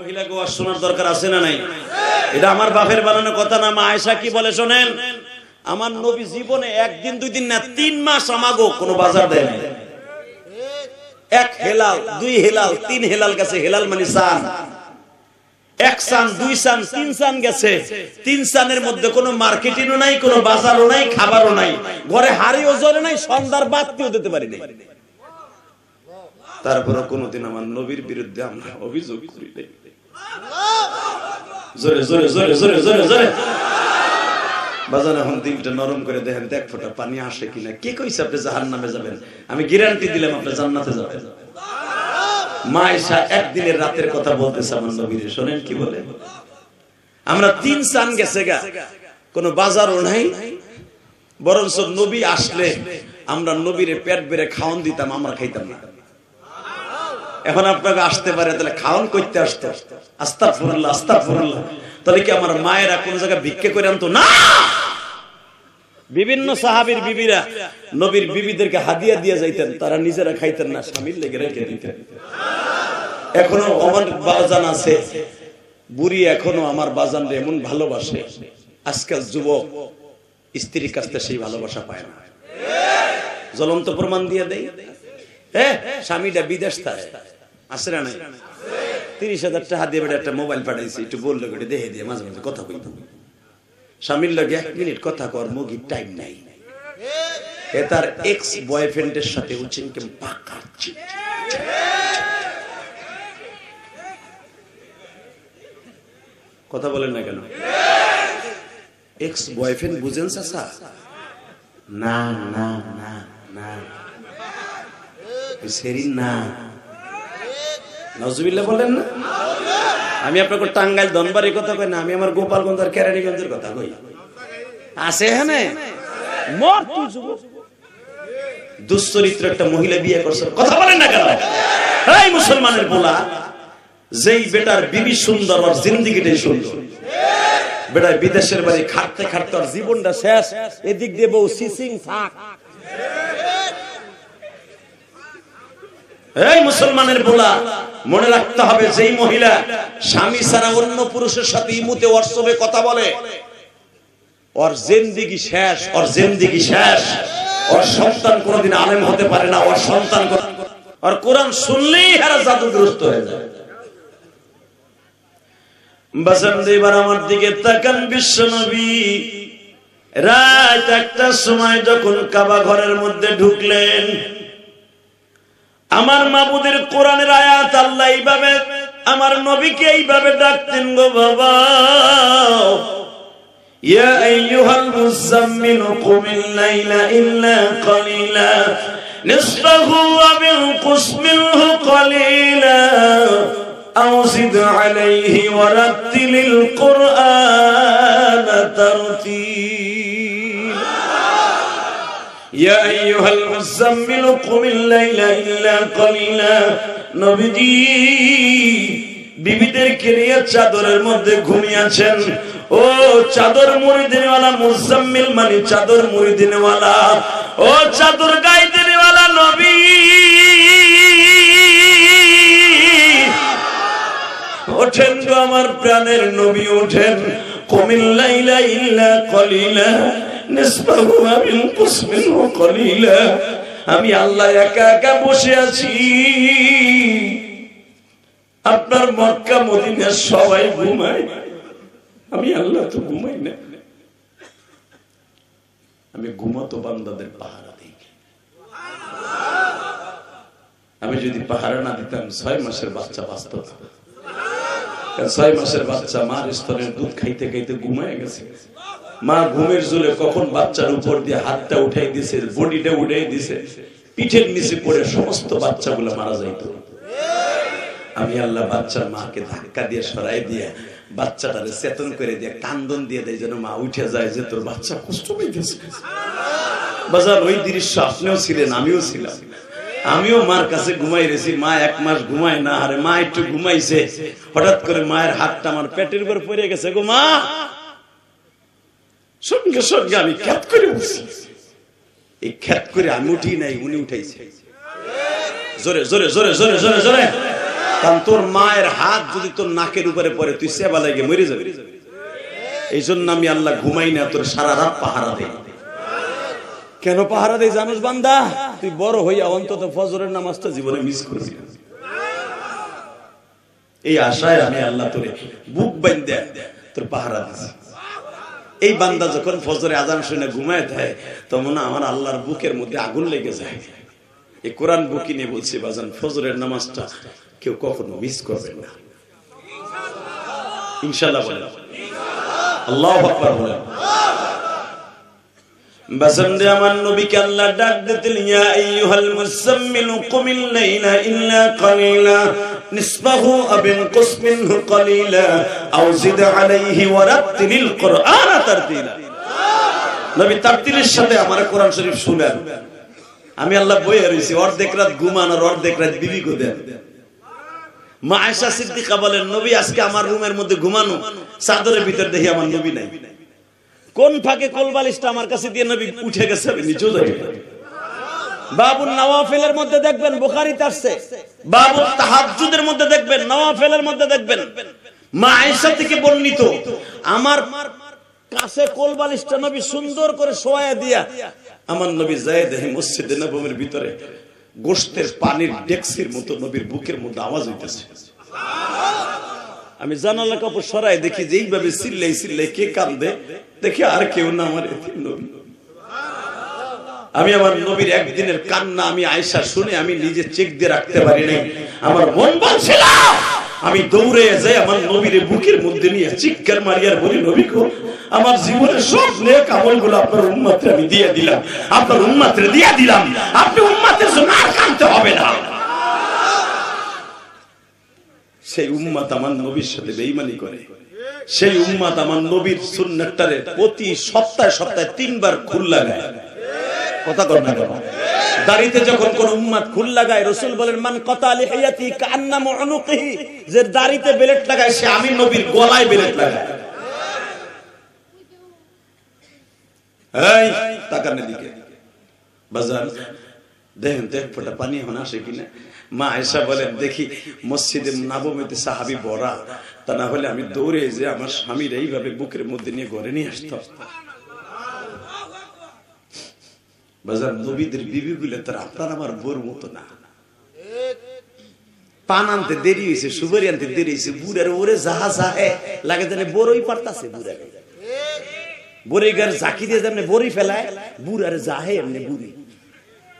মহিলাকে ওয়াজ শোনার দরকার আছে না নাই? এটা আমার বাপের বানানো কথা না। মা আয়েশা কি বলে শোনেন, আমার নবী জীবনে একদিন দুই দিন না 3 মাস আমাগো কোনো বাজার দেয় না। এক হেলাল, 2 হেলাল, 3 হেলাল গেছে। হেলাল মানে সান, 1 সান, 2 সান, 3 সান গেছে। 3 সানের মধ্যে কোনো মার্কেটিংও নাই, কোনো বাজারও নাই, খাবারও নাই, ঘরে হাড়িও জ্বলে নাই, সন্ধ্যার বাতিও দিতে পারি নাই। তারপরে কোনদিন আমার নবীর বিরুদ্ধে আমরা অভিযোগ করি নাই। জোরে জোরে জোরে জোরে জোরে জোরে বাজান, এখন দিলটা নরম করে দেখেন, এক ফোঁটা পানি আসে কিনা। কে কইছে আপনি জাহান্নামে যাবেন? আমি গ্যারান্টি দিলাম আপনি জান্নাতে যাবেন। মা আয়েশা একদিনের রাতের কথা বলতেছে আমার নবীর, শোনেন কি বলে। আমরা 3 সান গেছে গা, কোনো বাজারও নাই, বরঞ্চ নবী আসলে আমরা নবীরে পেট বেড়ে খাওয়ান দিতাম, আমরা খাইতাম না। এখন আপনাকে আসতে পারে, তাহলে খাওয়ান করতে আসতো। আস্তাগফিরুল্লাহ আস্তাগফিরুল্লাহ। তাহলে কি আমার মায়েরা কোন জায়গায় ভিক্ষে করে আনতো না? বিভিন্ন সাহাবীর বিবিরা নবীর বিবিদেরকে হাদিয়া দিয়ে যাইতেন, তারা নিজেরা খাইতেন না, স্বামীর লেগে রেখে দিতেন। এখনো আমার বাজান আছে বুড়ি, এখনো আমার বাজান এমন ভালোবাসে। আজকাল যুবক স্ত্রীর কাছ থেকে সেই ভালোবাসা পায় না। জ্বলন্ত প্রমাণ দিয়ে দেয়, স্বামীটা বিদেশ থাকে, আসে না নাই? 30,000 টাকা দিয়ে একটা মোবাইল পাঠাইছি, একটু বললো দেখে দিয়ে মাঝে মাঝে কথা বলতে। স্বামীর লগে 1 মিনিট কথা কর মুগির টাইম নাই। এ তার এক্স বয়ফ্রেন্ডের সাথে উচিনকে পাকাচ্ছে। কথা বলেন না কেন? এক্স বয়ফ্রেন্ড বুঝেন চাচা? না না না না সেরিন না, নাউজুবিল্লাহ বলেন না। আমি আপনাকে টাঙ্গাইল ধনবাড়ির কথা কই না, আমি আমার গোপালগঞ্জ আর কেরানীগঞ্জের কথা কই। আছে হ্যাঁ দুশ্চরিত্র একটা মহিলা বিয়ে করছে, কথা বলেন না কেন? এই মুসলমানের পোলা, যেই বেটার বিবি সুন্দর আর জিন্দেগিটাই সুন্দর। বেটার বিদেশের বাড়ি খাটতে খাটতে আর জীবনটা শেষ, এদিক দিয়ে বউ সিসিং থাক। এই মুসলমানের পোলা, মনে রাখতে হবে, যেই মহিলা স্বামী ছাড়া অন্য পুরুষের সাথে ইমুতে হোয়াটসঅ্যাপে কথা বলে, ওর জিন্দেগি শেষ, ওর জিন্দেগি শেষ। ওর সন্তান কোনোদিন আলেম হতে পারে না, ওর সন্তান ওর কোরআন শুনলেই হারা জাদুগ্রস্ত হয়ে যায়। বাজান এবার আমার দিকে তাকান, বিশ্ব নবী রাত 1টার সময় যখন কাবা ঘরের মধ্যে ঢুকলেন, আমার মাবুদের কোরআনের আয়াত আল্লাহ এইভাবে আমার নবীকে এইভাবে ডাকতেন, গো বাবা, ইয়া আইয়ুহাল মুযাম্মিল কুমিল লাইলা ইল্লা কালিলা নিসফাহু ওয়া বিনকুস মিনহু কালিলা আও জিদ আলাইহি ওয়া রাত্তিলিল কুরআনা তারতিল। ইয়া আইয়ুহাল মুযাম্মিল কুমিল লাইলা ইল্লা কালিলা। নবীজি বিবিদেরকে নিয়ে চাদরের মধ্যে ঘুমিয়েছেন। ও চাদর মুড়ি দেনেওয়ালা মুজাম্মিল মানে চাদর মুড়ি দেনেওয়ালা, ও চাদর গায়ে দেনেওয়ালা নবী, ওঠেন গো আমার প্রাণের নবী, ওঠেন। কুমিল লাইলা ইল্লা কালিলা নিসফাহু ওয়া বিনকুস মিনহু কালিলা। আমি আল্লাহ একা একা বসে আছি, আপনার মক্কা মদিনা সবাই ঘুমায়, আমি আল্লাহ তো ঘুমাই না। আমি ঘুমাতো বান্দাদের পাহারা দিই। আমি যদি পাহারা না দিতাম 6 মাসের বাচ্চা বাঁচত না। 6 মাসের বাচ্চা মার স্তনের দুধ খাইতে খাইতে ঘুমায় গেছে। মা ঘুমের জোরে কখন বাচ্চার উপর দিয়ে হাতটা উঠাই দিছে, বডিটা উঠাই দিছে, পিঠের নিচে পড়ে সমস্ত বাচ্চাগুলো মারা যাইত। আমি আল্লাহ বাচ্চার মাকে ধাক্কা দিয়ে সরাই দিয়ে বাচ্চাটারে চেতন করে দিয়ে কান্দন দিয়ে দেয়, যেন মা উঠে যায় যে তোর বাচ্চা কষ্ট পাইতেছে। বাজার ওই দৃশ্য আপনিও ছিলেন, আমিও ছিলাম। আমিও মার কাছে ঘুমাই রেছি, মা 1 মাস ঘুমায় না। আরে মা একটু ঘুমাইছে, হঠাৎ করে মায়ের হাতটা আমার পেটের উপর পড়ে গেছে, গো মা। সঙ্গে সঙ্গে আমি খ্যাত করে উঠছি। এই খ্যাত করে আমি উঠি নাই, উনি উঠাইছে। জোরে জোরে জোরে জোরে জোরে জোরে কারণ তোর মায়ের হাত যদি তোর নাকের উপরে পড়ে তুই সেবা লাগে মরে যাবি। এই জন্য আমি আল্লাহ ঘুমাই না, তোর সারা রাত পাহারা দেই। কেন পাহারা দেই জানোস বান্দা? তুই বড় হইয়া অন্তত ফজরের নামাজটা জীবনে মিস করবি না। এই আশায় আমি আল্লাহ তোরে বুক বাঁধে তোর পাহারা দিছি। এই বান্দা যখন ফজরে আজান শুনে ঘুমায় থাকে তখন আমার আল্লাহর বুকের মধ্যে আগুন লেগে যায়। এই কোরআন বুকি নিয়ে বলছি বাজান, ফজরের নামাজটা কেউ কখনো মিস করবে না ইনশাআল্লাহ বলেন, আল্লাহু আকবার বলেন। বাজানরে আমার নবীকে আল্লাহ ডাক দিতেন, ইয়া আইয়ুহাল মুসাম্মিল কুমিল লাইলা ইল্লা কালিলা নিসফাহু আও ইনকুস মিনহু কালিলা আও জিদ আলাইহি ওয়া রাত্তিলিল কুরআন তারতিলা। নবী তারতিলের সাথে আমার কোরআন শরীফ শুনেন। আমি আল্লাহ বইয়ে রইছি, অর্ধেক রাত ঘুমান আর অর্ধেক রাত বিবি কো দেন। মা আয়েশা সিদ্দিকা বলেন, নবী আজকে আমার রুমের মধ্যে ঘুমানো, চাদরের ভিতর দেখি আমার নবী নাই। কোন ফাঁকে কোলবালিশটা আমার কাছে দিয়ে নবী উঠে গেছে, আমি নিচেও যাই। বাবুন নওয়াফিলের মধ্যে দেখবেন, বুখারীতে আসছে। বাবুত তাহাজ্জুদের মধ্যে দেখবেন, নওয়াফিলের মধ্যে দেখবেন। মা আয়েশা থেকে বর্ণিত, আমার কাছে কোলবালিশটা নবী সুন্দর করে শোয়ায়া দিয়া আমার নবী যায় দেখি মসজিদে নববীর ভিতরে গোশতের পানির ডেক্সির মতো নবীর বুকের মধ্যে আওয়াজ হইতেছে। আমি জানালা কাপড় সরাই দেখি যে এইভাবে চিল্লাই চিল্লাই কে কান্দে, দেখি আর কেউ না, আমার এতিম নবী। আমি আমার নবীর একদিনের কান্না আমি আয়েশা শুনে আমি নিজে চেক দিয়ে রাখতে পারি নাই। আমার মন বলছিল আমি দৌড়ে যাই আমার নবীর বুকের মধ্যে নিয়ে চিৎকার মারিয়ার বলি, নবী গো, আমার জীবনের সব নেক আমলগুলো আপনার উম্মতরে আমি দিয়ে দিলাম, আপনার উম্মতরে দিয়ে দিলাম, আপনি উম্মতের জন্য আর কাঁদতে হবে না। সেই উম্মত আমার নবীর সাথে বেঈমানি করে, সেই উম্মত আমার নবীর সুন্নাতটারে প্রতি সপ্তাহে সপ্তাহে 3 বার খুল লাগায়। কথা কর না কেন? দাড়িতে যখন কোন উম্মত খুল লাগায়, রাসূল বলেন, মান কাতা লিহিয়াতি কান্নামু উনুকিহি, যে দাড়িতে বেলেট লাগায় সে আমি নবীর গলায় বেলেট লাগায়। এই তাকান এদিকে বাজার, দেখেন তো এক ফোঁটা পানি এখন আসে কিনা। মা আয়েশা বলেন, দেখি মসজিদে নববীতে সাহাবী ভরা, তা না হলে আমি দৌড়ে যে আমার স্বামীর এইভাবে বুকের মধ্যে নিয়ে ঘরে নিয়ে আসতাম। বাজার নবীদের বিবিগুলো তার আপনার আমার বোর মতো না। পান আনতে দেরি হয়েছে, সুপারি আনতে দেরি হয়েছে, বুড়ার ওরে যাহা যাহে লাগে জানে বড়ই পারতাছে। বুড়ার বড়ি গার ঝাঁকি দিয়ে যেমনি বড়ি ফেলায়, বুড়ার যাহে এমনি বুড়ি।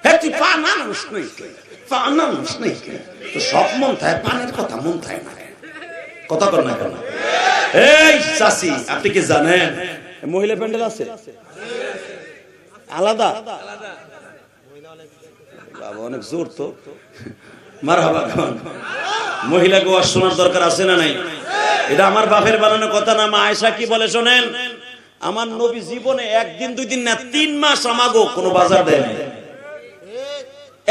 হ্যাঁ তুই পান আনস নাই, পান আনস নাই, তো সব মন থাকে, পানের কথা মন থাকে না। কথা কর না কেন? এই চাচি, আপনি কি জানেন মহিলা প্যান্ডেল আছে আলাদা? বাবা অনেক জোর তো, মারহাবা। মহিলা গোয়া শোনার দরকার আছে না নাই? এটা আমার বাপের বানানো কথা না। মা আয়েশা কি বলে শোনেন, আমার নবী জীবনে 1 দিন 2 দিন না 3 মাস আমাগো কোনো বাজার দেয় না।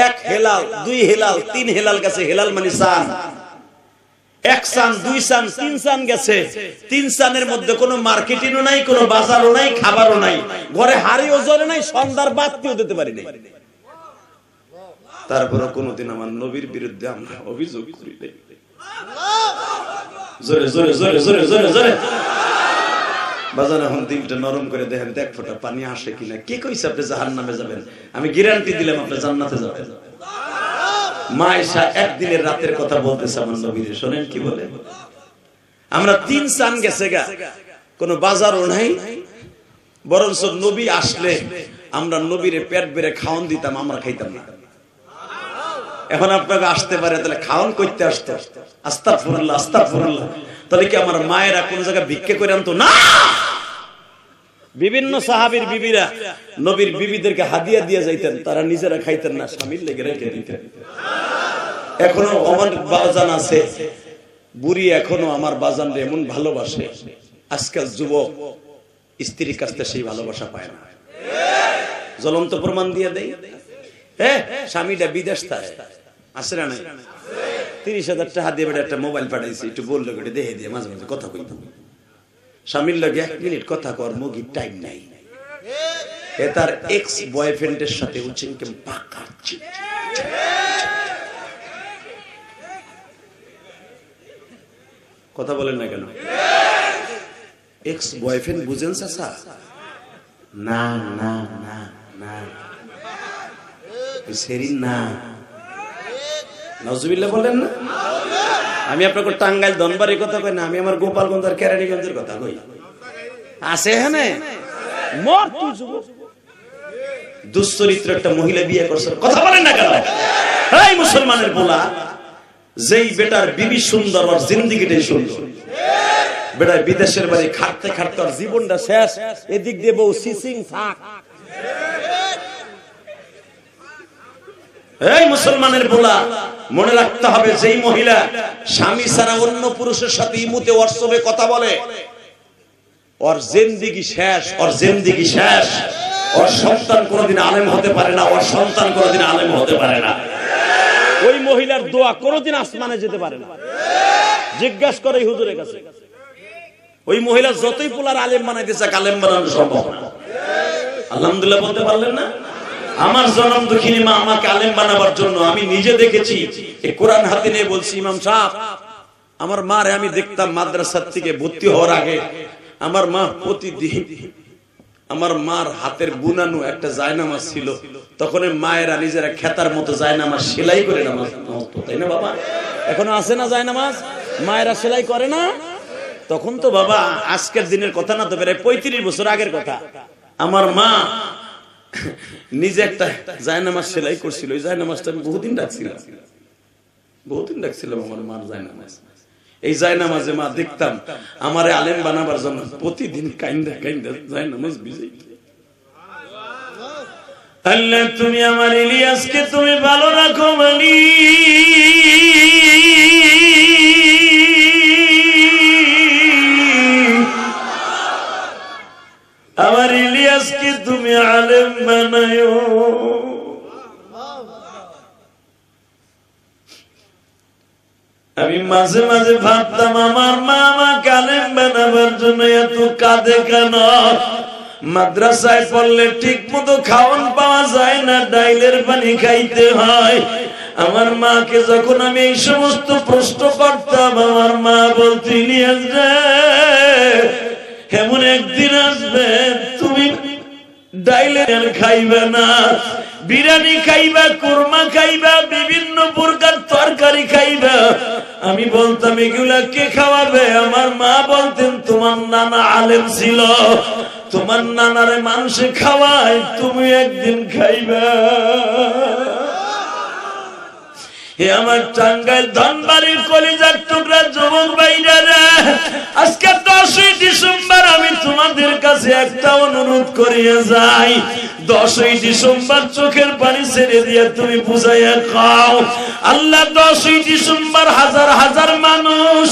1 হেলাল 2 হেলাল 3 হেলাল গেছে, হেলাল মানে সান, 1 সান 2 সান 3 সান গেছে। 3 সানের মধ্যে কোনো মার্কেটিংও নাই, কোনো বাজারও নাই, খাবারও নাই, ঘরে হাড়িও জ্বলে নাই, সন্ধ্যার বাতিও দিতে পারি নাই। তারপরে কোনদিন আমার নবীর বিরুদ্ধে আমরা অভিযোগ করি নাই। জোরে জোরে জোরে জোরে জোরে জোরে বাজার এখন দিলটা নরম করে দেখেন, এক ফোঁটা পানি আসে কিনা। কে কইছে আপনি জাহান্নামে যাবেন? আমি গ্যারান্টি দিলাম আপনি জান্নাতে যাবেন। মা আয়েশা একদিনের রাতের কথা বলতেছে আমার নবীর, শুনেন কি বলে। আমরা 3 সান গেছে গা, কোনো বাজারও নাই, বরঞ্চ নবী আসলে আমরা নবীরে পেট বেড়ে খাওয়ান দিতাম, আমরা খাইতাম না। এখন আপনাকে আসতে পারে, তাহলে খাওয়ান করতে আসতো। আস্তাগফিরুল্লাহ আস্তাগফিরুল্লাহ। তাহলে কি আমার মায়েরা কোন জায়গায় ভিক্ষে করে আনতো না? বিভিন্ন সাহাবীর বিবিরা নবীর বিবিদেরকে হাদিয়া দিয়ে যাইতেন, তারা নিজেরা খাইতেন না, স্বামীর লেগে রেখে দিতেন। এখনো আমার বাজান আছে বুড়ি, এখনো আমার বাজানরে এমন ভালোবাসে, আজকাল যুবক স্ত্রীর কাছ থেকে সেই ভালোবাসা পায় না। জ্বলন্ত প্রমাণ দিয়ে দেয়। স্বামীটা বিদেশ থাকে, আসে না নাই? 30,000 টাকা দিয়ে একটা মোবাইল পাঠাইছি, একটু বললো দেখে দিয়ে মাঝে মাঝে কথা কইতাম। স্বামীর লগে 1 মিনিট কথা কর মুগির টাইম নাই। এ তার এক্স বয়ফ্রেন্ডের সাথে উচিনকে পাকাচ্ছে। কথা বলেন না কেন? এক্স বয়ফ্রেন্ড বুঝেন চাচা? না না না না, সেরিন না, নাউজুবিল্লাহ বলেন না। আমি আপনাকে টাঙ্গাইল ধনবাড়ির কথা কই না, আমি আমার গোপালগঞ্জ আর কেরানীগঞ্জের কথা কই। আছে এখানে দুশ্চরিত্র একটা মহিলা বিয়ে করছে, কথা বলেন না কেন? এই মুসলমানের পোলা, যেই বেটার বিবি সুন্দর আর জিন্দেগিটাই সুন্দর, বেটা বিদেশের বাড়ি খাটতে খাটতে আর জীবনটা শেষ, এদিক দিয়ে বউ সিসিং থাক। এই মুসলমানের পোলা, মনে রাখতে হবে, যেই মহিলা স্বামী ছাড়া অন্য পুরুষের সাথে ইমুতে হোয়াটসঅ্যাপে কথা বলে, ওর জিন্দেগি শেষ, ওর জিন্দেগি শেষ। ওর সন্তান কোনোদিন আলেম হতে পারে না, ওর সন্তান কোনোদিন আলেম হতে পারে না। ওই মহিলার দোয়া কোনোদিন আসমানে যেতে পারে না। জিজ্ঞাসা করে হুজুরের কাছে, ওই মহিলা যতই পোলার আলেম বানাইতে চাক, আলেম বানানো সম্ভব না। আলহামদুলিল্লাহ বলতে পারলেন না? আমার জনম দুঃখিনী মা আমাকে আলেম বানাবার জন্য, আমি নিজে দেখেছি, এই কোরআন হাতে নিয়ে বলছি, ইমাম সাহেব, আমার মারে আমি দেখতাম মাদ্রাসা থেকে ভর্তি হওয়ার আগে, আমার মা প্রতিদিন, আমার মার হাতের বুনানো একটা জায়নামাজ ছিল, তখন মায়েরা নিজেরা খেতার মতো জায়নামাজ সেলাই করে নামাজ পড়তো, তাই না বাবা? এখনো আছে না জায়নামাজ? মায়েরা সেলাই করে না? তখন তো বাবা আজকের দিনের কথা না, তো প্রায় 35 বছর আগের কথা। আমার মা নিজে একটা জায়নামাজ সেলাই করছিল, ওই জায়নামাজটা আমি বহুদিন রাখছিলাম আমার মার জায়নামাজ। এই জায়নামাজে মা দেখতাম আমারে আলেম বানাবার জন্য প্রতিদিন কাইন্দা কাইন্দা জায়নামাজ ভিজাইত। আল্লাহ তুমি আমার ইলিয়াসকে তুমি ভালো রাখো মানি, আমার ইলিয়াসকে তুমি আলেম বানায়ো। আমি মাঝে মাঝে ভাবতাম আমার মা আমাকে আলেম বানাবার জন্য এত কাঁদে কেন? মাদ্রাসায় পড়লে ঠিক মতো খাওয়ান পাওয়া যায় না, ডাইলের পানি খাইতে হয়। আমার মাকে যখন আমি এই সমস্ত প্রশ্ন করতাম, আমার মা বলতো, ইলিয়াস রে, এমন একদিন আসবে তুমি ডাইলের খাইবে না, বিরিয়ানি খাইবা, কুরমা খাইবা, বিভিন্ন প্রকার তরকারি খাইবা। আমি বলতাম এগুলা কে খাওয়াবে? আমার মা বলতেন তোমার নানা আলেম ছিল, তোমার নানারে মানুষে খাওয়ায়, তুমি একদিন খাইবা। হে আমার টাঙ্গাইল ধনবাড়ির কলিজার টুকরা যুবক ভাইরা, আজকে 10ই ডিসেম্বর আমি তোমাদের কাছে একটা অনুরোধ করিয়া যাই। 10ই ডিসেম্বর চোখের পানি ছেড়ে দিয়ে তুমি বুঝাইয়া খাও, আল্লাহ 10ই ডিসেম্বর হাজার হাজার মানুষ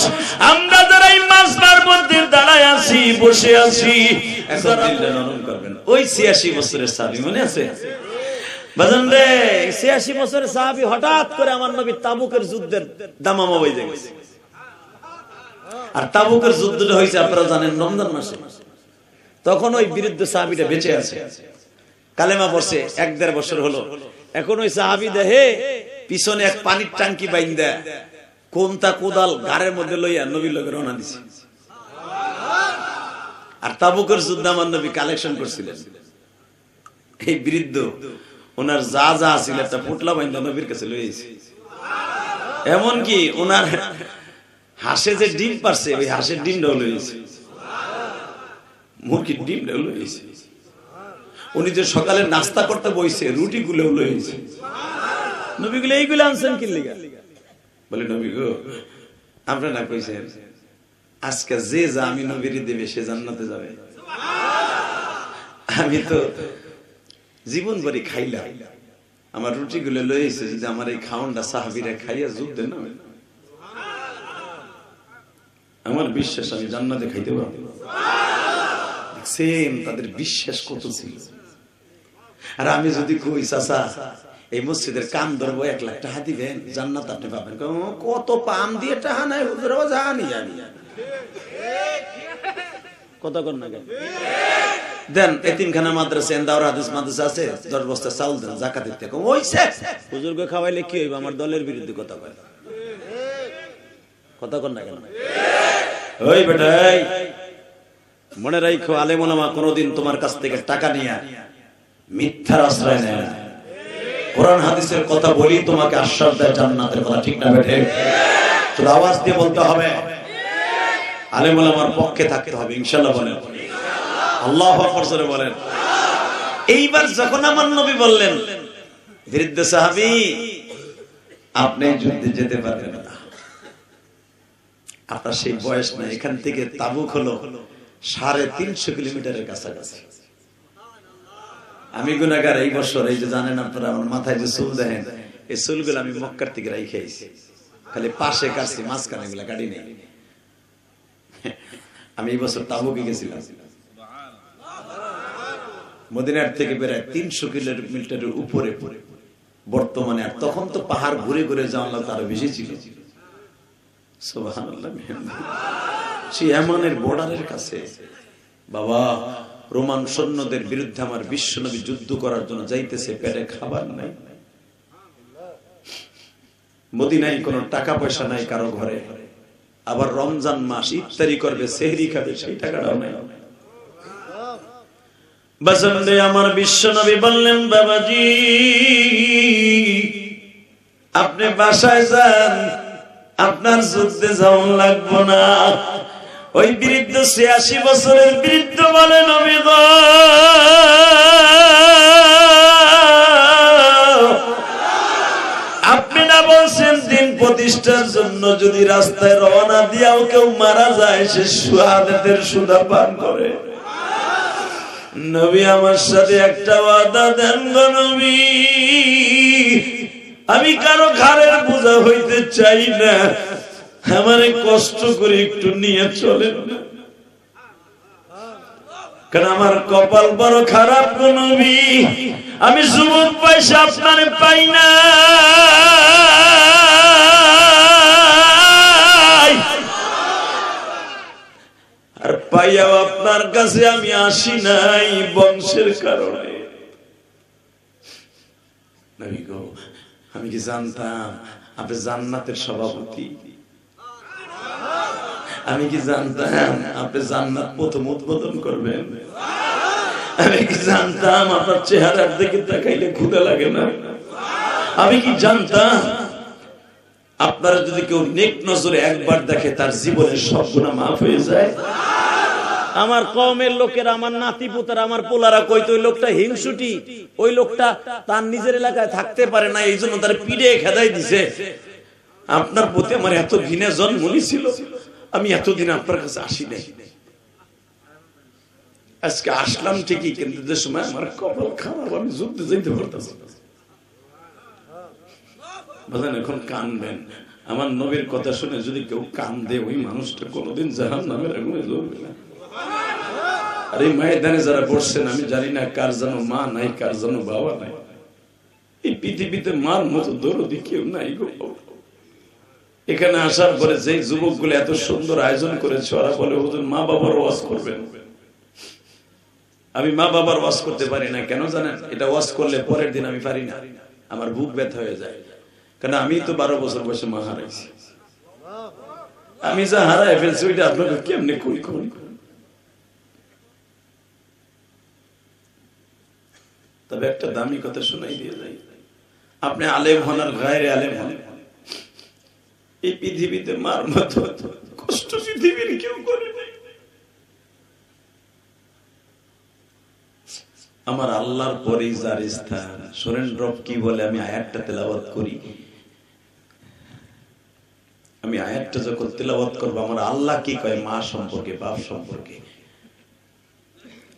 আমরা যারা এই মাসবার মধ্যে দাঁড়ায় আছি, বসে আছি, ওই 86 বছরের সাহাবী মনে আছে? বাজান রে, 86 বছরের সাহাবী হঠাৎ করে আমার নবী তাবুকের যুদ্ধের দামামা হয়ে গেছে। আর তাবুকের যুদ্ধটা হয়েছে আপনারা জানেন রমজান মাসে। তখন ওই বিরুদ্ধ সাহাবীটা বেঁচে আছে, কালেমা পড়ছে, 1-1.5 বছর হলো। এখন ওই সাহাবী দেহে পিছনে এক পানির ট্যাঙ্কি বাইন্দা কোনটা কোদাল গাড়ের মধ্যে লইয়া নবীর লগে রওনা দিছে। আর তাবুকের যুদ্ধ আমার নবী কালেকশন করছিলেন। এই বৃদ্ধ ওনার যা যা ছিল একটা পুটলা বাইন্দা নবীর কাছে লয়ে গেছে। এমনকি ওনার হাঁসে যে ডিম পারছে, ওই হাঁসের ডিমটাও লয়ে গেছে, মুরগির ডিমটাও লয়ে গেছে। উনি যে সকালে নাস্তা করতে বইছে, রুটি গুলোও লয়ে গেছে। নবী গুলো এইগুলো আনছেন কি লিগা? বলে নবী গো, আপনারা না কইছেন আজকে যে যা আমি নবীর দেবে সে জান্নাতে যাবে। আমি তো জীবন ভরি খাইলাম, আমার রুটি গুলো লয়েছে, যদি আমার এই খাওয়ানটা সাহাবীরা খাইয়া যুদ্ধে না, আমার বিশ্বাস আমি জান্নাতে খাইতে পারবো। সেম তাদের বিশ্বাস কত ছিল। আর আমি যদি কই চাচা এই মসজিদের কাম ধরবো 1 লাখ টাকা দিবেন, জান্নাত আপনি পাবেন, কত পাম দিয়ে টাকা নাই হুজুর, জানি জানি কত কর না দেন। এতিমখানা মাদ্রাসা, দাওরা হাদিস মাদ্রাসা আছে, 10 বস্তা চাউল দেন, যাকাত দিতে কম হইছে। হুজুরকে খাওয়াইলে কি হইব? আমার দলের বিরুদ্ধে কথা কয়, কথা কর না কেন? ওই বেটা, মনে রাখো আলেম ওলামা কোনোদিন তোমার কাছ থেকে টাকা নিয়ে মিথ্যার আশ্রয় নেয় না। কোরআন হাদিসের কথা বলি তোমাকে আশ্বাস দেয় জান্নাতের কথা, ঠিক না বেটে? শুধু আওয়াজ দিয়ে বলতে হবে, আলেম ওলামার পক্ষে থাকতে হবে, ইনশাআল্লাহ বলেন, আল্লাহু আকবার জোরে বলেন। এইবার যখন আমার নবী বললেন, বৃদ্ধ সাহাবী আপনি যুদ্ধে যেতে পারবেন না, আপনার সেই বয়স না, এখান থেকে তাবুক হলো 350 কিলোমিটারের কাছাকাছি। আমি গুনাহগার, এই বছর এই যে জানেন আপনারা আমার মাথায় যে চুল দেখেন, এই চুলগুলো আমি মক্কার থেকে রাইখে আইছি, খালি পাশে কাটছি, মাঝখানে এগুলা কাটি নেই। আমি এই বছর তাবুকে গেছিলাম, মদিনার থেকে প্রায় 300 কিলোমিটারের উপরে বর্তমানে। আর তখন তো পাহাড় ঘুরে ঘুরে যাওয়া তারও বেশি ছিল। সুবহানাল্লাহ, সেই ইয়ামানের বর্ডারের কাছে বাবা, রোমান সৈন্যদের বিরুদ্ধে আমার বিশ্বনবী যুদ্ধ করার জন্য যাইতেছে, পেটে খাবার নাই, মদিনায় কোনো টাকা পয়সা নাই কারো ঘরে, আবার রমজান মাস, ইফতারি করবে, সেহরি খাবে, সেই টাকাটাও নাই। বাজারে আমার বিশ্বনবী বললেন, বাবাজি আপনি বাসায় যান, আপনার যুদ্ধে যাওয়া লাগবো না। ওই বৃদ্ধ 86 বছরের বৃদ্ধ বলে, নবী গো আপনি না বলছেন দিন প্রতিষ্ঠার জন্য যদি রাস্তায় রওনা দিয়াও কেউ মারা যায়, সে শাহাদাতের সুধা পান করে। নবী আমার সাথে একটা ওয়াদা দেন গো নবী, আমি কারো ঘাড়ের বোঝা হইতে চাই না, আমারে কষ্ট করে একটু নিয়ে চলেন, কারণ আমার কপাল বড় খারাপ গো নবী, আমি যুবক পয়সা আপনারে পাই না, আর পাইয়াও আপনার কাছে আমি আসি নাই বংশের কারণে। নবী গো আমি কি জানতাম আপনি জান্নাতের সভাপতি? আমি কি জানতাম আপনি জান্নাত প্রথম উদ্বোধন করবেন? আমি কি জানতাম আপনার চেহারার দিকে তাকাইলে ক্ষুধা লাগে না? আমি কি জানতাম আপনারা যদি কেউ নেক নজরে একবার দেখে তার জীবনের সব গুনাহ মাফ হয়ে যায়? আমার কওমের লোকেরা, আমার নাতি পুতারা, আমার পোলারা কইতো ওই লোকটা হিংসুটি, ওই লোকটা তার নিজের এলাকায় থাকতে পারে না, এই জন্য তার পিড়ে খেদাই দিছে। আপনার প্রতি আমার এত ঘৃণা জন্ম নিয়েছিল, আমি এতদিন আপনার কাছে আসি নাই, আজকে আসলাম ঠিকই, কিন্তু যে সময় আমার কপাল খারাপ, আমি যুদ্ধে যাইতে পারতাম না। বুঝলেন? এখন কানবেন, আমার নবীর কথা শুনে যদি কেউ কান্দে, ওই মানুষটা কোনোদিন জাহান্নামের আগুনে জ্বলবে না। আর এই ময়দানে যারা বসছেন, আমি জানি না কার যেন মা নাই, কার যেন বাবা নাই। এই পৃথিবীতে মার মতো দরদি কেউ নাই গো। এখানে আসার পরে যে যুবকগুলো এত সুন্দর আয়োজন করেছে, ওরা বলে হুজুর মা বাবার ওয়াজ করবেন। আমি মা বাবার ওয়াজ করতে পারি না, কেন জানেন? এটা ওয়াজ করলে পরের দিন আমি পারি না, আমার বুক ব্যথা হয়ে যায়, কারণ আমি তো 12 বছর বয়সে মা হারাইছি। আমি যা হারাই ফেলছি ওইটা আপনাকে কেমনে করি? তবে একটা দামি কথা শোনাই দিয়ে যাই, আপনি আলেম হন আর গায়রে আলেম হন, এই পৃথিবীতে মার মতো কষ্ট পৃথিবীর কেউ করে নাই। আমার আল্লাহর পরেই যার স্থান। শোনেন রব কি বলে, আমি আয়াতটা তেলাওয়াত করি। আমি আয়াতটা যখন তেলাওয়াত করবো, আমার আল্লাহ কি কয় মা সম্পর্কে, বাপ সম্পর্কে,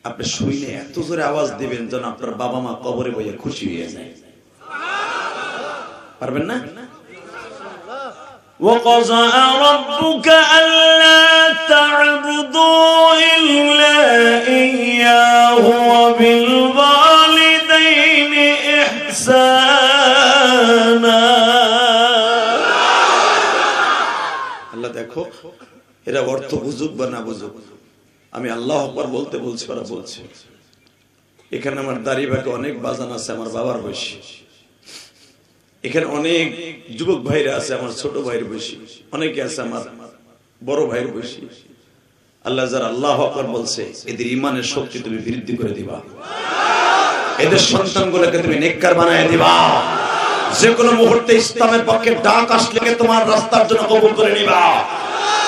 আপনি শুনে এত জোরে আওয়াজ দিবেন যেন আপনার বাবা মা কবরে বইয়ে খুশি হয়ে যায়। পারবেন না? وَقَضَى رَبُّكَ أَلَّا تَعْبُدُوا إِلَّا إِيَّاهُ وَبِالْوَالِدَيْنِ إِحْسَانًا। আল্লাহ দেখো, এরা অর্থ বুঝুক বা না বুঝুক, আমি আল্লাহ আকবার বলতে বলছি, ওরা বলছে। এখানে আমার দাড়ি ভাগে অনেক বাজান আছে আমার বাবার বয়সী, এখানে অনেক যুবক ভাইরা আছে আমার ছোট ভাইয়ের বয়সী, অনেকে আছে আমার বড় ভাইয়ের বয়সী। আল্লাহ যারা আল্লাহু আকবার বলছে এদের ইমানের শক্তি তুমি বৃদ্ধি করে দিবা, এদের সন্তানগুলোকে তুমি নেককার বানায় দিবা। যে কোনো মুহূর্তে ইসলামের পক্ষে ডাক আসলে তোমার রাস্তার জন্য কবুল করে নিবা।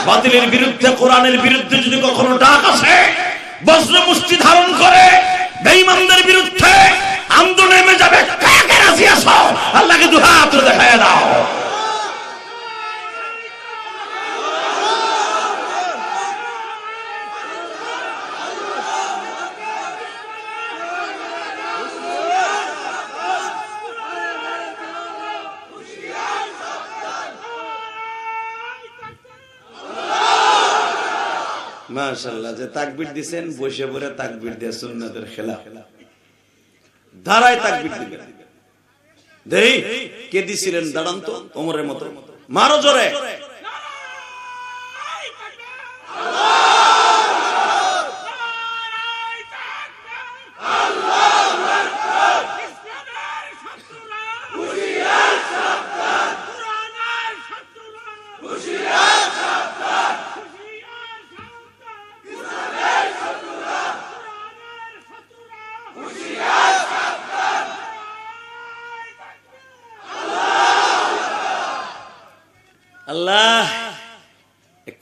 বাতিলের বিরুদ্ধে, কোরআনের বিরুদ্ধে যদি কখনো ডাক আসে, বজ্র মুষ্টি ধারণ করে বেঈমানদের বিরুদ্ধে আন্দোলনে নেমে যাবে। কাকে রাজি আছো? আল্লাহকে দুই হাত তুলে দেখায় দাও। মাশাআল্লাহ, যে তাকবীর দিবেন বসে পড়ে তাকবীর দিয়ে সুন্নাতের খেলা ধারায় তাকবীর দিবেন। দেই কে দিছিলেন? দাঁড়ান তো, ওমরের মতো মারো জোরে। আল্লাহ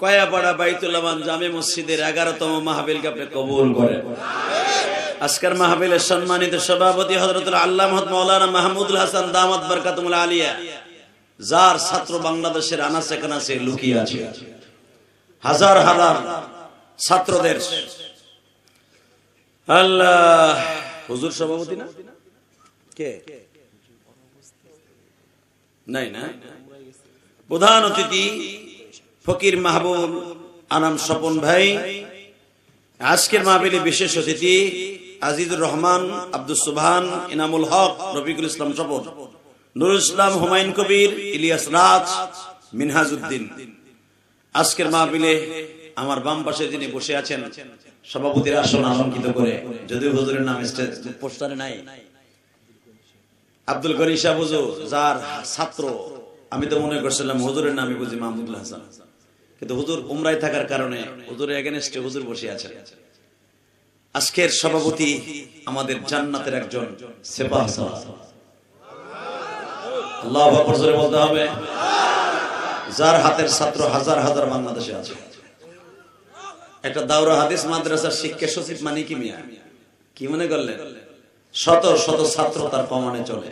কয়াপাড়া বাইতুল আমান জামে মসজিদের 11তম মাহফিলকে আপনি কবুল করেন। আজকের মাহফিলের সম্মানিত সভাপতি হযরতুল আল্লামা মাওলানা মাহমুদুল হাসান দামাত বরকাতুল আলিয়া, যার ছাত্র বাংলাদেশের আনাচে কানাচে লুকিয়ে আছে, হাজার হাজার ছাত্রদের আল্লাহ। হুজুর সভাপতি না? কে নাই না? প্রধান অতিথি ফকির মাহবুব আনাম স্বপন ভাই। আজকের মাহফিলে বিশেষ অতিথি আজিজুর রহমান, আব্দুল সুবহান, ইনামুল হক, রফিকুল ইসলাম স্বপন, নুরুল ইসলাম, হুমায়ুন কবির, ইলিয়াস রাজ, মিনহাজউদ্দিন। আজকের মাহফিলে আমার বাম পাশে যিনি বসে আছেন, সভাপতির আসন অলঙ্কিত করে, যদিও হুজুরের নাম পোস্টারে নাই, আব্দুল গনি সাহেব হুজুর, যার ছাত্র। আমি তো মনে করছিলাম হুজুরের নামে বুঝি মাহমুদুল হাসান, কিন্তু হুজুর উমরায় থাকার কারণে হুজুরের এগেনস্টে হুজুর বসে আছেন। আজকের সভাপতি আমাদের জান্নাতের একজন সেপাহ সালাত, আল্লাহু আকবার জোরে বলতে হবে, যার হাতের ছাত্র হাজার হাজার বাংলাদেশে আছে। একটা দাওরা হাদিস মাদ্রাসার শিক্ষা সচিব মানে কি মিয়া? কি মনে করলেন? শত শত ছাত্র তার কমানে চলে,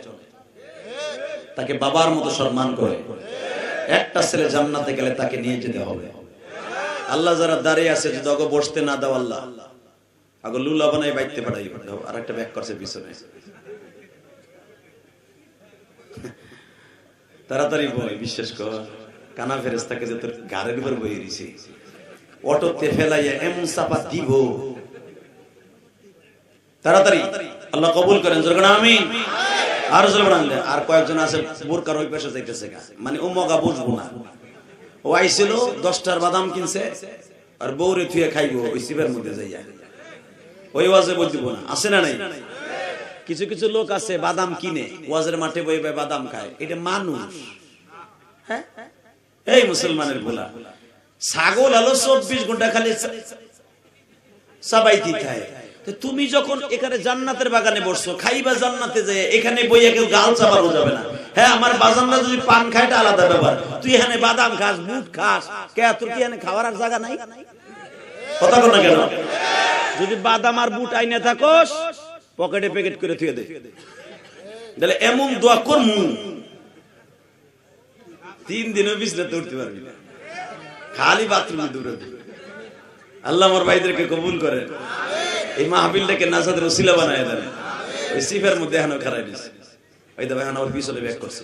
তাকে বাবার মতো সম্মান করে। একটা ছেলে জান্নাতে গেলে তাকে নিয়ে যেতে হবে। আল্লাহ যারা দাঁড়িয়ে আছে, যদি ওকে বসতে না দাও, আল্লাহ আগে লুলা বানাই বাইতে পাঠাই। আর একটা ব্যাক করছে পিছনে, তাড়াতাড়ি বই, বিশ্বাস কর কানা ফেরেশতাকে যে তোর গাড়ির উপর বইয়ে দিছে, অটোতে ফেলাইয়া এমন চাপা দিব, তাড়াতাড়ি। আল্লাহ কবুল করেন, জোরে আমিন। আর আর কয়েকজন আছে বোরকার ওই পাশে যাইতেছে, মানে ও মগা বুঝবো না। ও আইছিল 10টার বাদাম কিনছে, আর বউরে থুয়ে খাইবো ওই সিপের মধ্যে যাইয়া, ওই ওয়াজে বুঝবো না। আছে না নাই? কিছু কিছু লোক আছে বাদাম কিনে ওয়াজের মাঠে বই বাদাম খায়, এটা মানুষ? হ্যাঁ, এই মুসলমানের গোলা ছাগল আলো 24 ঘন্টা খালি সাবাইতি খায়। তুমি যখন এখানে জান্নাতের বাগানে বসছো, খাইবা জান্নাতে যায়, এখানে বইয়া কেউ গাল চাপানো যাবে না। হ্যাঁ, আমার বাজানরা যদি পান খায় এটা আলাদা ব্যাপার, তুই এখানে বাদাম খাস, বুট খাস, কে তোর কি এখানে খাওয়ার আর জায়গা নাই? কথা বল না কেন? যদি বাদাম আর বুট আইনে থাকোস, পকেটে প্যাকেট করে থুয়ে দে, তাহলে এমন দোয়া করমু 3 দিনও বিছনাতে উঠতে পারবি না, খালি বাথরুমে দৌড়াবি। আল্লাহ আমার ভাইদেরকে কবুল করেন, এই মাহফিলটাকে নাজাদের ওসিলা বানায় দেন। ওই সিফের মধ্যে এখনো খারাই দিছে, ওই দা এখন আমার পিছনে ব্যাক করছে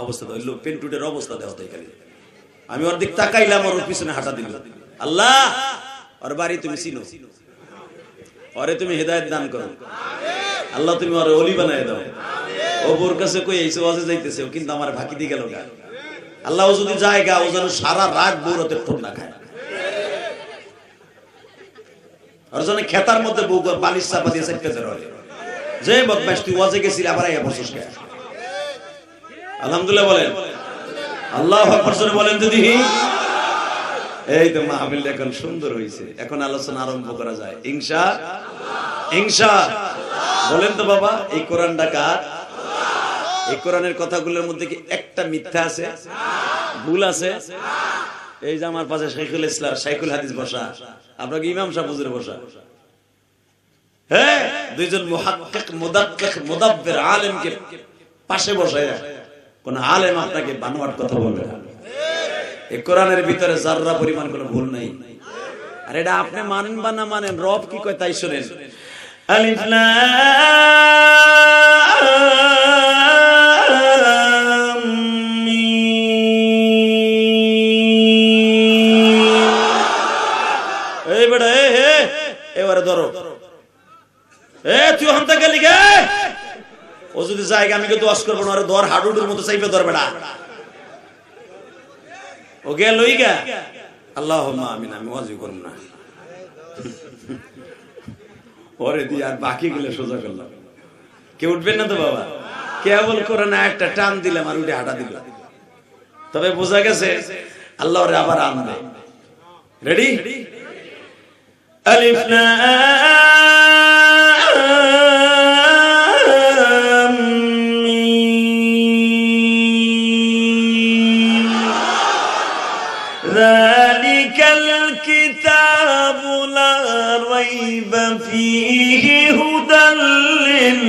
অবস্থা, ওই লোক পেন্টুটের অবস্থা দেওয়া তাই খালি। আমি ওর দিক তাকাইলাম, ওর পিছনে হাঁটা দিল। আল্লাহ ওর বাড়ি তুমি চিনো, ওরে তুমি হেদায়েত দান করো, আল্লাহ তুমি ওরে ওলি বানায় দাও। ও বোর কাছে কই এইসব ওয়াজে যাইতেছে, ও কিন্তু আমার ফাঁকি দিয়ে গেল গা। আল্লাহ ও যদি জায়গা, ও যেন সারা রাত বউরতে ঠোঁটা খায়, আর জন্য খেতার মধ্যে বউ বালিশ চাপা দিয়ে চাইতে রয়, যে বদমাশ তুই ওয়াজে গেছিস আবার আইয়া বসছিস কে? আলহামদুলিল্লাহ বলেন, আল্লাহু আকবার বলেন। যদি এই তো মাহফিলটা এখন সুন্দর হয়েছে, এখন আলোচনা আরম্ভ করা যায় ইনশাআল্লাহ। বলেন তো বাবা, এই কোরআনটা কার? এই কোরআনের কথাগুলোর মধ্যে কি একটা মিথ্যা আছে, ভুল আছে? এই যে আমার পাশে শাইখুল ইসলাম, শাইখুল হাদিস বসা, আপনাকে ইমাম সাহেব হুজুর বসা, হ্যাঁ, দুইজন মুহাক্কিক মুদাক্কিক মুদাব্বির আলেমকে পাশে বসায় কোন আলেম আপনাকে বানোয়াট কথা বলবে না। এই কোরআনের ভিতরে যাররা পরিমাণ কোনো ভুল নাই। আর এটা আপনি মানেন বা না মানেন, রব কি কয় তাই শুনেন। আলিফ লাম মিম। এই বেটা এবারে ধরো, তুই হামতা গেলি গে, ও যদি জায়গা আমি কিন্তু ওয়াজ করবো না, আরে ধর হাডুডুর মতো চাইবে ধর বেটা, ও গেল গা। আল্লাহুম্মা আমিন, আমি ওয়াজই করব না ওরে দিয়ে, আর বাকি গুলো সোজা করলাম। কেউ উঠবেন না তো বাবা, কেবল করে না একটা টান দিলাম আর উঠে হাঁটা দিলাম। তবে বোঝা গেছে আল্লাহ ওরে আবার আনবে। রেডি? আলিফ লাম মিম। যালিকাল কিতাবু লা রাইবা ফীহি হুদাল লিল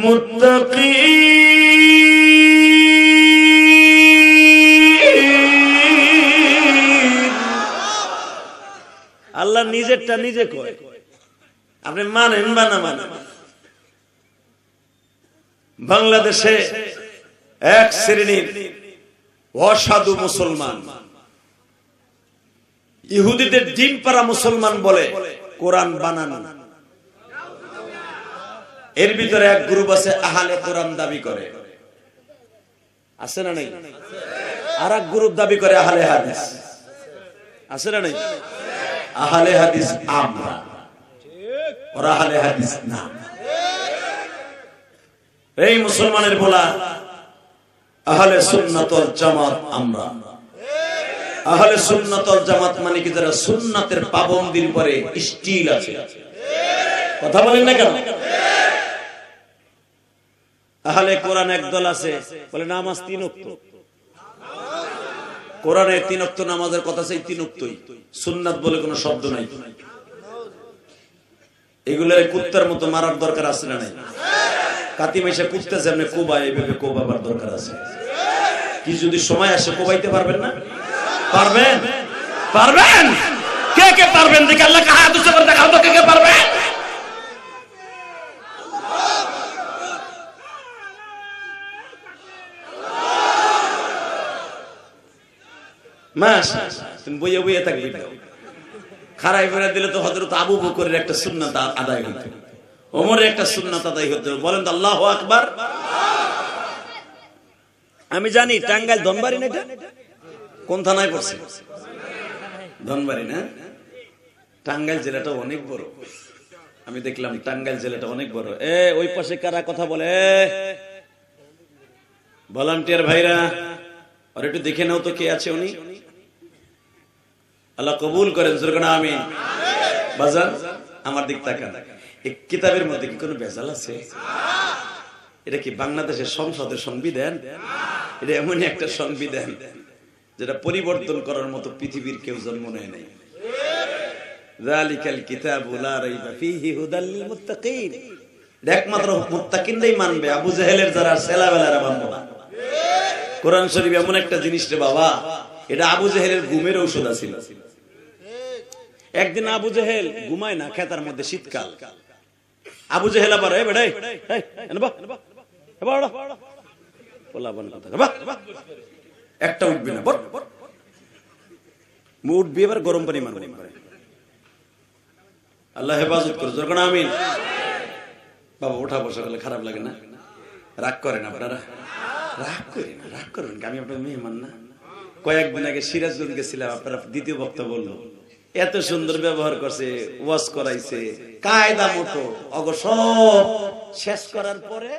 মুত্তাকিন। আল্লাহ নিজেরটা নিজে কয়, আপনি মানেন বা না মানেন। বাংলাদেশে এক শ্রেণীর অসাধু মুসলমান, ইহুদিদের ডিম পাড়া মুসলমান বলে কোরআন বানানো। এর ভিতরে এক গ্রুপ আছে আহলে কোরআন দাবি করে, আছে না নাই? আর এক গ্রুপ দাবি করে আহলে হাদিস, আছে না নাই? আহলে হাদিস আমরা, ওরা আহলে হাদিস না। এই মুসলমানের বলা আহলে সুন্নাত ওয়াল জামাত আমরা। আহলে সুন্নাত ওয়াল জামাত মানে কি, যারা সুন্নাতের পাবন্দির পরে স্টিল আছে। কথা বলেন না কেন? আহলে কোরআন একদল আছে বলে নামাজ 3 ওয়াক্ত, কোরআনে 3 ওয়াক্ত নামাজের কথা, সেই 3 ওয়াক্তই, সুন্নাত বলে কোনো শব্দ নাই। এগুলোর কুত্তার মতো মারার দরকার আছে না নাই? কাতি মাইশা কুত্তাছে আপনি কোবা, এইভাবে কোবাবার দরকার আছে কি? যদি সময় আসে কোবাইতে পারবেন না? পারবেন? পারবেন? কে কে পারবেন? দেখে আল্লাহ কে হাত উঁচু করে দেখাও তো, কে কে পারবেন? মাশাআল্লাহ, তুমি বইয়ে বইয়ে থাকবে, খারাই ফেরা দিলে তো হযরত আবু বকরের একটা সুন্নাত আদায় হতো, ওমরের একটা সুন্নাত আদায় হতো। বলেন তো আল্লাহু আকবার। আমি জানি টাঙ্গাইল ধনবাড়ি না, এটা কোন থানায় পড়ছে? ধনবাড়ি না? টাঙ্গাইল জেলাটা অনেক বড়, আমি দেখলাম টাঙ্গাইল জেলাটা অনেক বড়। ওই পাশে কারা কথা বলে? ভলান্টিয়ার ভাইরা, আর একটু দেখে নাও তো কে আছে উনি। আল্লাহ কবুল করেন, জোরে আমিন। বাজান আমার দিক তাকান, এই কিতাবের মধ্যে কি কোনো ভেজাল আছে? এটা কি বাংলাদেশের সংসদের সংবিধান? এটা এমনই একটা সংবিধান যেটা পরিবর্তন করার মতো পৃথিবীর কেউ জন্ম নেয় নাই। যালিকাল কিতাবু লা রাইবা ফীহি হুদাল লিল মুত্তাকিন। একমাত্র মুত্তাকিনরাই মানবে, আবু জাহেলের যারা ছেলাবেলারা মানবে না। কোরআন শরীফ এমন একটা জিনিস রে বাবা, এটা আবু জাহেলের ঘুমের ঔষধ আছিল। একদিন আবু জাহেল ঘুমায় না, খেতার মধ্যে শীতকাল। আবু জাহেল আবার একটা উঠবে না, উঠবি এবার গরম পানি মারবে। আল্লাহ হেফাজত করে, যখন আমিন। বাবা ওঠা বসা করলে খারাপ লাগে না? রাগ করেন আপনারা? রাগ করি না, রাগ করবেন, আমি আপনার মেহমান না। কয়েকদিন আগে সিরাজগঞ্জ গেছিলাম, আপনারা দ্বিতীয় বক্তা বললো এত সুন্দর ব্যবহার করছে, ওয়াজ করাইছে কায়দা মতো, অগ সব শেষ করার পরে